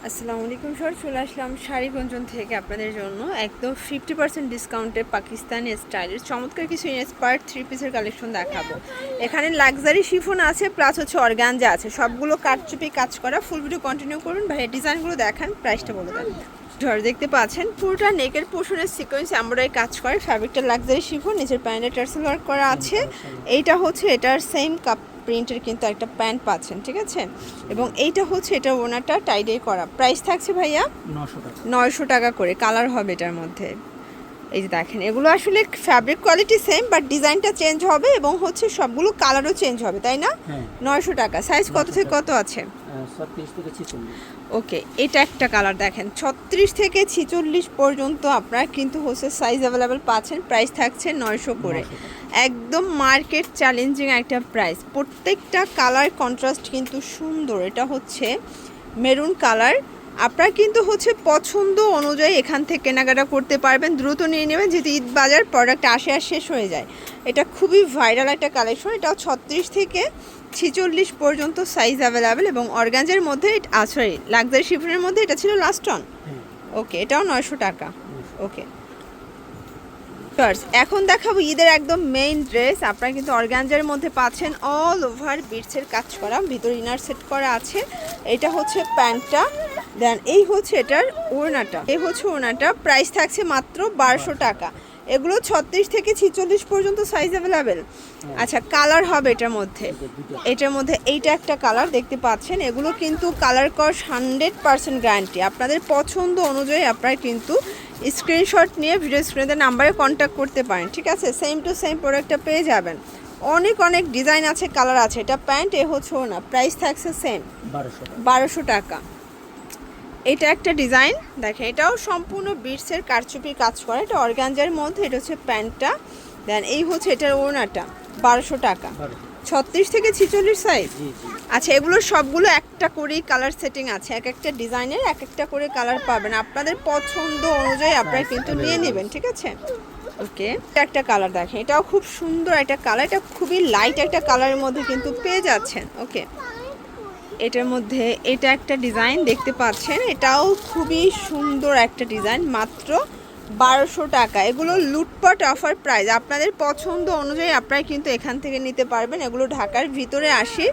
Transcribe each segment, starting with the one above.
আসসালামু আলাইকুম স্যার, চলে আসলাম শাড়ি গুঞ্জন থেকে আপনাদের জন্য একদম 50% ডিসকাউন্টে পাকিস্তানি স্টাইলের চমৎকার কিছু ইন্সপায়ার্ড 3 পিসের কালেকশন দেখাবো। এখানে লাক্সারি শিফন আছে, প্লাস হচ্ছে অর্গানজা আছে, সবগুলো কাটচুপি কাজ করা। ফুল ভিডিও কন্টিনিউ করুন, ভাই ডিজাইনগুলো দেখান, প্রাইসটা বলে দেন। ধর দেখতে পাচ্ছেন পুরোটা নেকের পোর্শনের সিকোয়েন্স এমব্রয়ডারি কাজ করে, ফ্যাব্রিকটা লাক্সারি শিফন, নিচের প্যান্টে টার্সেল ওয়ার্ক করা আছে। এইটা হচ্ছে এটার সেম কাপ প্রিন্টের কিন্তু একটা প্যান্ট পাচ্ছেন, ঠিক আছে। এবং এইটা হচ্ছে এটা ওনাটা টাইডে করা। প্রাইস থাকছে ভাইয়া 900 টাকা করে। কালার হবে এটার মধ্যে, এই যে দেখেন, এগুলো আসলে ফ্যাব্রিক কোয়ালিটি সেম, বাট ডিজাইনটা চেঞ্জ হবে এবং হচ্ছে সবগুলো কালারও চেঞ্জ হবে, তাই না? 900 টাকা। সাইজ কত থেকে কত আছে? 36 থেকে 46। ওকে, এটা একটা কালার দেখেন, 36 থেকে 46 পর্যন্ত আপনারা কিন্তু হচ্ছে সাইজ অ্যাভেলেবেল পাচ্ছেন। প্রাইস থাকছে 900 করে, একদম মার্কেট চ্যালেঞ্জিং একটা প্রাইস। প্রত্যেকটা কালার কন্ট্রাস্ট কিন্তু সুন্দর। এটা হচ্ছে মেরুন কালার, আপনারা কিন্তু হচ্ছে পছন্দ অনুযায়ী এখান থেকে কেনাকাটা করতে পারবেন। দ্রুত নিয়ে নেবেন, যেহেতু ঈদ বাজার প্রোডাক্ট আসে আর শেষ হয়ে যায়। এটা খুবই ভাইরাল একটা কালেকশন। এটাও 36 থেকে 46 পর্যন্ত সাইজ অ্যাভেলেবেল এবং অর্গানজার মধ্যে সরি লাক্সারি শিফনের মধ্যে এটা ছিল লাস্ট অন। ওকে, এটাও 900 টাকা। ওকে, এখন দেখাবো ঈদের একদম মেইন ড্রেস। আপনারা কিন্তু অর্গানজার মধ্যে পাচ্ছেন অল ওভার বিটসের কাজ করা, ভিতরে ইনার সেট করা আছে। এটা হচ্ছে প্যান্টটা, দেন এই হচ্ছে এটার ওড়নাটা, এই হচ্ছে ওড়নাটা। প্রাইস থাকছে মাত্র 1200 টাকা। এগুলো 36 থেকে 46 পর্যন্ত সাইজ অ্যাভেলেবেল। আচ্ছা, কালার হবে এটার মধ্যে এইটা একটা কালার দেখতে পাচ্ছেন। এগুলো কিন্তু কালার কস 100% গ্যারান্টি। আপনাদের পছন্দ অনুযায়ী আপনারা কিন্তু স্ক্রিনশট নিয়ে ভিডিও স্ক্রিনে নাম্বারে কন্ট্যাক্ট করতে পারেন, ঠিক আছে। সেম টু সেম প্রোডাক্টটা পেয়ে যাবেন। অনেক অনেক ডিজাইন আছে, কালার আছে। এটা প্যান্ট, এ হচ্ছে না। প্রাইস থাকছে সেম 1200 টাকা। এটা একটা ডিজাইন দেখেন, এটাও সম্পূর্ণ বিটসের কারচুপির কাজ করা। এটা অর্গানজার মধ্যে, এটা হচ্ছে প্যান্টটা, দেন এই হচ্ছে এটার ওড়নাটা। 1200 টাকা, 36 থেকে 46 সাইজ। আচ্ছা, এগুলো সবগুলো একটা করেই কালার সেটিং আছে, এক একটা ডিজাইনের এক একটা করে কালার পাবেন। আপনাদের পছন্দ অনুযায়ী আপনারা কিন্তু নিয়ে নেবেন, ঠিক আছে। ওকে, একটা কালার দেখেন, এটাও খুব সুন্দর একটা কালার। এটা খুবই লাইট একটা কালারের মধ্যে কিন্তু পেয়ে যাচ্ছেন। ওকে, এটার মধ্যে এটা একটা ডিজাইন দেখতে পাচ্ছেন, এটাও খুবই সুন্দর একটা ডিজাইন, মাত্র 1200 টাকা। এগুলো লুটপাট অফার প্রাইস, আপনাদের পছন্দ অনুযায়ী আপনারা কিন্তু এখান থেকে নিতে পারবেন। এগুলো ঢাকার ভিতরে আসে,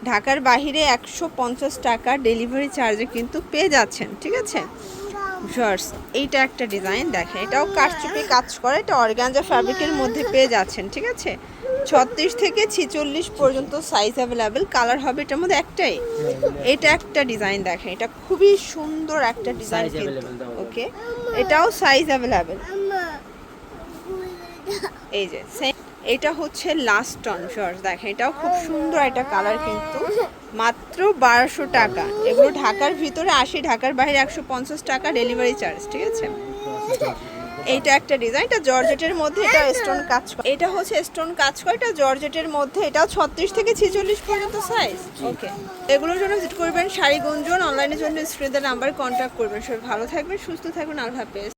ঢাকার বাহিরে 150 টাকা ডেলিভারি চার্জে কিন্তু পেয়ে যাচ্ছেন, ঠিক আছে। জর্জ, এইটা একটা ডিজাইন দেখেন, এটাও কারচুপি কাজ করে, এটা অর্গানজা ফ্যাব্রিকের মধ্যে পেয়ে যাচ্ছেন, ঠিক আছে। 36 থেকে 46 পর্যন্ত সাইজ অ্যাভেলেবেল। কালার হবে এটার মধ্যে একটাই। এটা একটা ডিজাইন দেখেন, এটা খুবই সুন্দর একটা ডিজাইন কিন্তু। ওকে, এটাও সাইজ অ্যাভেলেবেল। এই যে এটা হচ্ছে লাস্ট অন শর্টস দেখেন, এটাও খুব সুন্দর একটা কালার কিন্তু, মাত্র 1200 টাকা। এগুলো ঢাকার ভিতরে আসে, ঢাকার বাইরে 150 টাকা ডেলিভারি চার্জ, ঠিক আছে। এইটা একটা ডিজাইন, এটা জর্জেটের মধ্যে, এটা স্টোন কাজ করে, এটা হচ্ছে স্টোন কাজ করে, এটা জর্জেটের মধ্যে। এটাও 36 থেকে 46 পর্যন্ত সাইজ। ওকে, এগুলোর জন্য ভিজিট করবেন শাড়ি গুঞ্জন, অনলাইনের জন্য স্ক্রিনের নাম্বার কন্ট্যাক্ট করবেন। সবাই ভালো থাকবেন, সুস্থ থাকবেন, আল্লাহ হাফেজ।